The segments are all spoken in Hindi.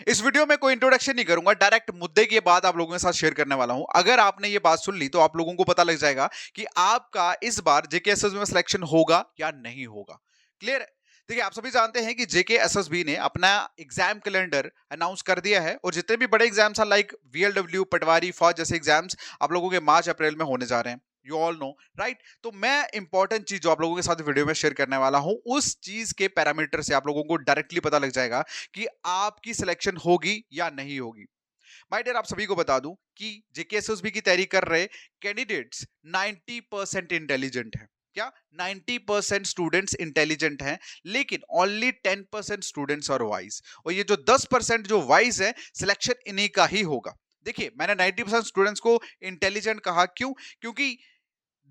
इस वीडियो में कोई इंट्रोडक्शन नहीं करूंगा, डायरेक्ट मुद्दे की बात आप लोगों के साथ शेयर करने वाला हूं। अगर आपने ये बात सुन ली तो आप लोगों को पता लग जाएगा कि आपका इस बार जेकेएसएसबी में सिलेक्शन होगा या नहीं होगा। क्लियर है? देखिए, आप सभी जानते हैं कि जेकेएसएसबी ने अपना एग्जाम कैलेंडर अनाउंस कर दिया है और जितने भी बड़े एग्जाम्स हैं लाइक वीएलडब्ल्यू, पटवारी, फौज जैसे एग्जाम्स आप लोगों के मार्च अप्रैल में होने जा रहे हैं। You all know, right? तो मैं इंपॉर्टेंट चीज जो आप लोगों के साथ वीडियो में शेयर करने वाला हूं, उस चीज के पैरामीटर से आप लोगों को डायरेक्टली पता लग जाएगा कि आपकी सिलेक्शन होगी या नहीं होगी। माय डियर, आप सभी को बता दूं कि जेकेएसएसबी की तैयारी कर रहे कैंडिडेट्स 90% इंटेलिजेंट हैं। क्या 90% स्टूडेंट्स इंटेलिजेंट हैं, लेकिन ओनली 10% स्टूडेंट्स और वाइज। और ये जो 10% जो वाइज है, सिलेक्शन इन्हीं का ही होगा। देखिए, मैंने 90% स्टूडेंट्स को इंटेलिजेंट कहा, क्यों? क्योंकि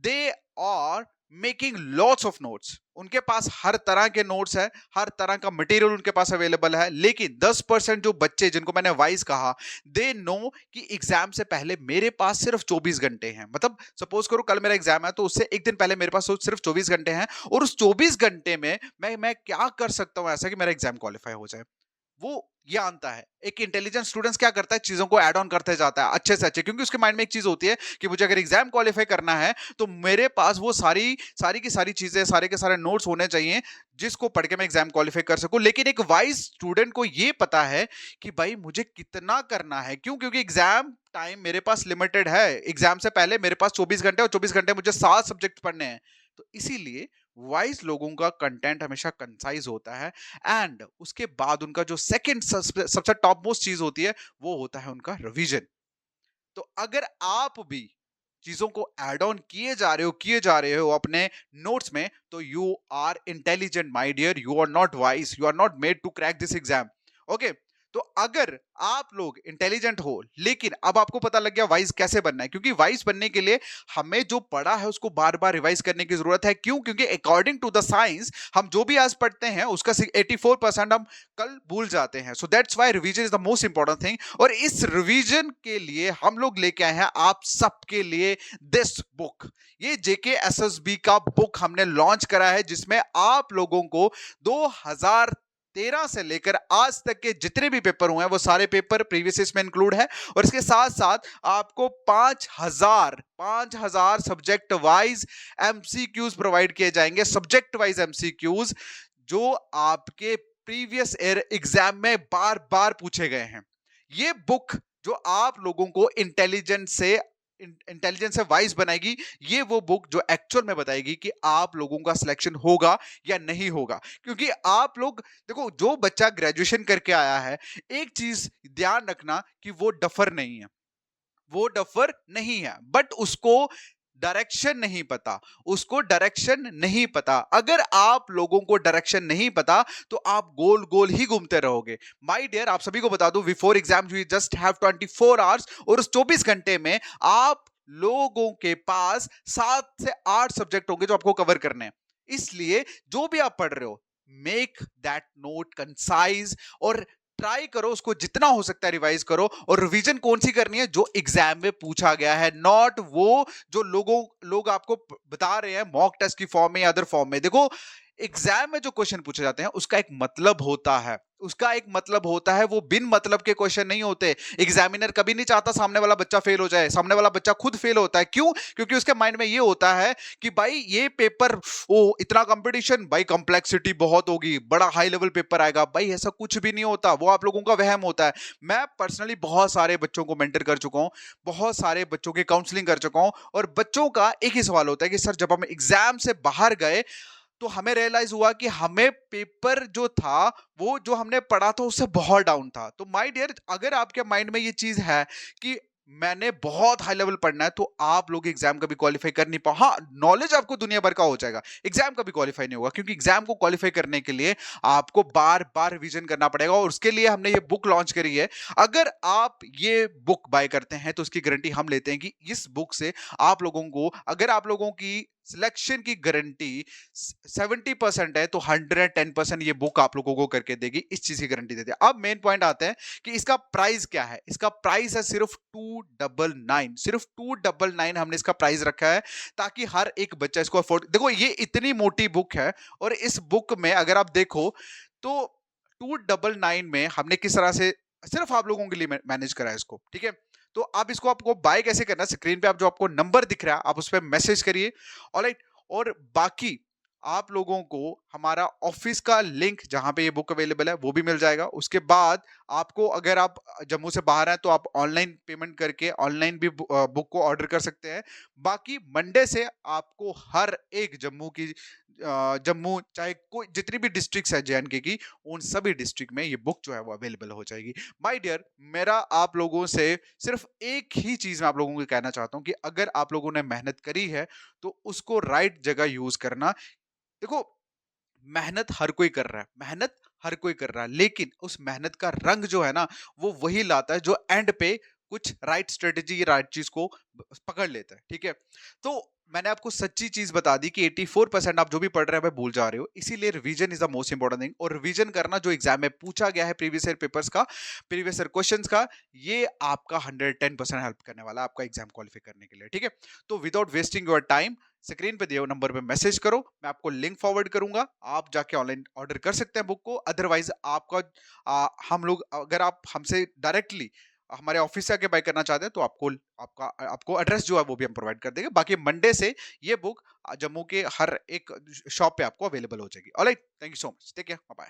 they are making lots of notes. उनके पास हर तरह के नोट्स है, हर तरह का मटेरियल उनके पास अवेलेबल है। लेकिन 10% जो बच्चे जिनको मैंने वाइज कहा, दे नो कि एग्जाम से पहले मेरे पास सिर्फ 24 घंटे हैं। मतलब सपोज करो कल मेरा एग्जाम है तो उससे एक दिन पहले मेरे पास सिर्फ 24 घंटे हैं, और उस 24 घंटे में मैं क्या कर सकता हूं ऐसा कि मेरा एग्जाम क्वालिफाई हो जाए। वो ये जानता है। एक इंटेलिजेंट स्टूडेंट्स क्या करता है, चीजों को ऐड ऑन करते जाता है अच्छे से अच्छे, क्योंकि उसके माइंड में एक चीज होती है कि मुझे अगर एग्जाम क्वालिफाई करना है तो मेरे पास वो सारी सारी की सारी चीजें, सारे के सारे नोट्स होने चाहिए जिसको पढ़ के मैं एग्जाम क्वालिफाई कर सकूं। लेकिन एक वाइज स्टूडेंट को ये पता है कि भाई मुझे कितना करना है। क्यों? क्योंकि एग्जाम टाइम मेरे पास लिमिटेड है। एग्जाम से पहले मेरे पास 24 घंटे, और 24 घंटे मुझे 7 सब्जेक्ट पढ़ने हैं। तो इसीलिए वाइज लोगों का कंटेंट हमेशा कंसाइज होता है। एंड उसके बाद उनका जो सेकंड सबसे टॉप मोस्ट चीज होती है, वो होता है उनका रिवीजन। तो अगर आप भी चीजों को एड ऑन किए जा रहे हो अपने नोट्स में, तो you are intelligent my dear, you are not wise, you are not made to crack this exam. Okay? तो अगर आप लोग इंटेलिजेंट हो, लेकिन अब आपको पता लग गया वाइज कैसे बनना है, क्योंकि वाइज बनने के लिए हमें जो पढ़ा है उसको बार बार रिवाइज करने की जरूरत है। क्यों? क्योंकि अकॉर्डिंग टू द साइंस हम जो भी आज पढ़ते हैं उसका 84% हम कल भूल जाते हैं। So that's why revision is the most important thing. और इस रिवीजन के लिए हम लोग लेके आए हैं आप सबके लिए दिस बुक। ये जेकेएसएसबी का बुक हमने लॉन्च करा है, जिसमें आप लोगों को 2013 से लेकर आज तक के जितने भी पेपर हुए हैं वो सारे पेपर प्रीवियस इसमें इंक्लूड है। और इसके साथ साथ आपको 5000 सब्जेक्ट वाइज एमसीक्यूज प्रोवाइड किए जाएंगे। सब्जेक्ट वाइज एमसीक्यूज जो आपके प्रीवियस ईयर एग्जाम में बार बार पूछे गए हैं। ये बुक जो आप लोगों को इंटेलिजेंस से वाइज बनाएगी, ये वो बुक जो एक्चुअल में बताएगी कि आप लोगों का सिलेक्शन होगा या नहीं होगा। क्योंकि आप लोग देखो, जो बच्चा ग्रेजुएशन करके आया है, एक चीज ध्यान रखना कि वो डफर नहीं है। वो डफर नहीं है, बट उसको डायरेक्शन नहीं पता। उसको डायरेक्शन नहीं पता। अगर आप लोगों को डायरेक्शन नहीं पता तो आप गोल गोल ही घूमते रहोगे। माय डियर, आप सभी को बता दूं, before exam you just have 24 hours, और उस 24 घंटे में आप लोगों के पास 7 से 8 सब्जेक्ट होंगे जो आपको कवर करने हैं। इसलिए जो भी आप पढ़ रहे हो, मेक दैट नोट कंसाइज, और ट्राई करो उसको जितना हो सकता है रिवाइज करो। और रिवीजन कौन सी करनी है? जो एग्जाम में पूछा गया है, नॉट वो जो लोग आपको बता रहे हैं मॉक टेस्ट की फॉर्म में या अदर फॉर्म में। देखो, एग्जाम में जो क्वेश्चन पूछे जाते हैं उसका एक मतलब होता है, उसका एक मतलब होता है। वो बिन मतलब के क्वेश्चन नहीं होते। एग्जामिनर कभी नहीं चाहता सामने वाला बच्चा फेल हो जाए। सामने वाला बच्चा खुद फेल होता है। क्यों? क्योंकि उसके माइंड में ये होता है कि भाई ये पेपर, ओ इतना कंपटीशन, भाई कॉम्प्लेक्सिटी बहुत होगी, बड़ा हाई लेवल पेपर आएगा। भाई ऐसा कुछ भी नहीं होता, वो आप लोगों का वहम होता है। मैं पर्सनली बहुत सारे बच्चों को मेंटर कर चुका हूं, बहुत सारे बच्चों की काउंसलिंग कर चुका हूं, और बच्चों का एक ही सवाल होता है कि सर, जब हम एग्जाम से बाहर गए तो हमें रियलाइज हुआ कि हमें पेपर जो था, वो जो हमने पढ़ा था उससे बहुत डाउन था। तो माय डियर, अगर आपके माइंड में ये चीज है कि मैंने बहुत हाई लेवल पढ़ना है, तो आप लोग एग्जाम कभी क्वालिफाई कर नहीं पाओ। हाँ, नॉलेज आपको दुनिया भर का हो जाएगा, एग्जाम कभी क्वालिफाई नहीं होगा। क्योंकि एग्जाम को क्वालिफाई करने के लिए आपको बार बार रिवीजन करना पड़ेगा, और उसके लिए हमने ये बुक लॉन्च करी है। अगर आप ये बुक बाय करते हैं तो उसकी गारंटी हम लेते हैं कि इस बुक से आप लोगों को, अगर आप लोगों की सिलेक्शन की गारंटी 70% है, तो 110% ये बुक आप लोगों को करके देगी। इस चीज की गारंटी देती है। अब मेन पॉइंट आते हैं कि इसका प्राइस क्या है। इसका प्राइस है सिर्फ 299। सिर्फ 299 हमने इसका प्राइस रखा है, ताकि हर एक बच्चा इसको अफोर्ड। देखो, ये इतनी मोटी बुक है, और इस बुक में अगर आप देखो तो 299 में हमने किस तरह से सिर्फ आप लोगों के लिए मैनेज करा है इसको, ठीक है। तो आप इसको आपको बाय कैसे करना है, स्क्रीन पे आप जो आपको नंबर दिख रहा है आप उस पर मैसेज करिए। ऑलराइट, और बाकी आप लोगों को हमारा ऑफिस का लिंक जहां पे ये बुक अवेलेबल है वो भी मिल जाएगा। उसके बाद आपको अगर आप जम्मू से बाहर हैं तो आप ऑनलाइन पेमेंट करके ऑनलाइन भी बुक को ऑर्डर कर सकते हैं। बाकी मंडे से आपको हर एक जम्मू की जम्मू चाहे कोई जितनी भी डिस्ट्रिक्ट्स है जेएंडके की, उन सभी डिस्ट्रिक्ट में ये बुक जो है वो अवेलेबल हो जाएगी। माय डियर, मेरा आप लोगों से सिर्फ एक ही चीज मैं आप लोगों को कहना चाहता हूं कि अगर आप लोगों ने मेहनत करी है तो उसको राइट जगह यूज करना। देखो, मेहनत हर कोई कर रहा है, मेहनत हर कोई कर रहा है, लेकिन उस मेहनत का रंग जो है ना वो वही लाता है जो एंड पे कुछ राइट स्ट्रेटेजी राइट चीज को पकड़ लेता है, ठीक है। तो मैंने आपको सच्ची चीज बता दी कि 84% आप जो भी पढ़ रहे हैं भाई भूल जा रहे हो, इसीलिए revision is the most important thing. और रिवीजन करना जो एग्जाम में पूछा गया है प्रीवियस ईयर पेपर्स का, प्रीवियस ईयर क्वेश्चंस का, ये आपका 110% हेल्प करने वाला है आपका एग्जाम क्वालिफाई करने के लिए, ठीक है। तो without wasting your time, screen पे दिए हुए नंबर पे मैसेज करो, मैं आपको लिंक फॉरवर्ड करूंगा, आप जाके ऑनलाइन ऑर्डर कर सकते हैं बुक को। अदरवाइज आपका हम लोग अगर आप हमसे डायरेक्टली हमारे ऑफिस से आके बाय करना चाहते हैं तो आपको एड्रेस जो है वो भी हम प्रोवाइड कर देंगे। बाकी मंडे से ये बुक जम्मू के हर एक शॉप पे आपको अवेलेबल हो जाएगी। Alright, thank you so much, take care, bye bye.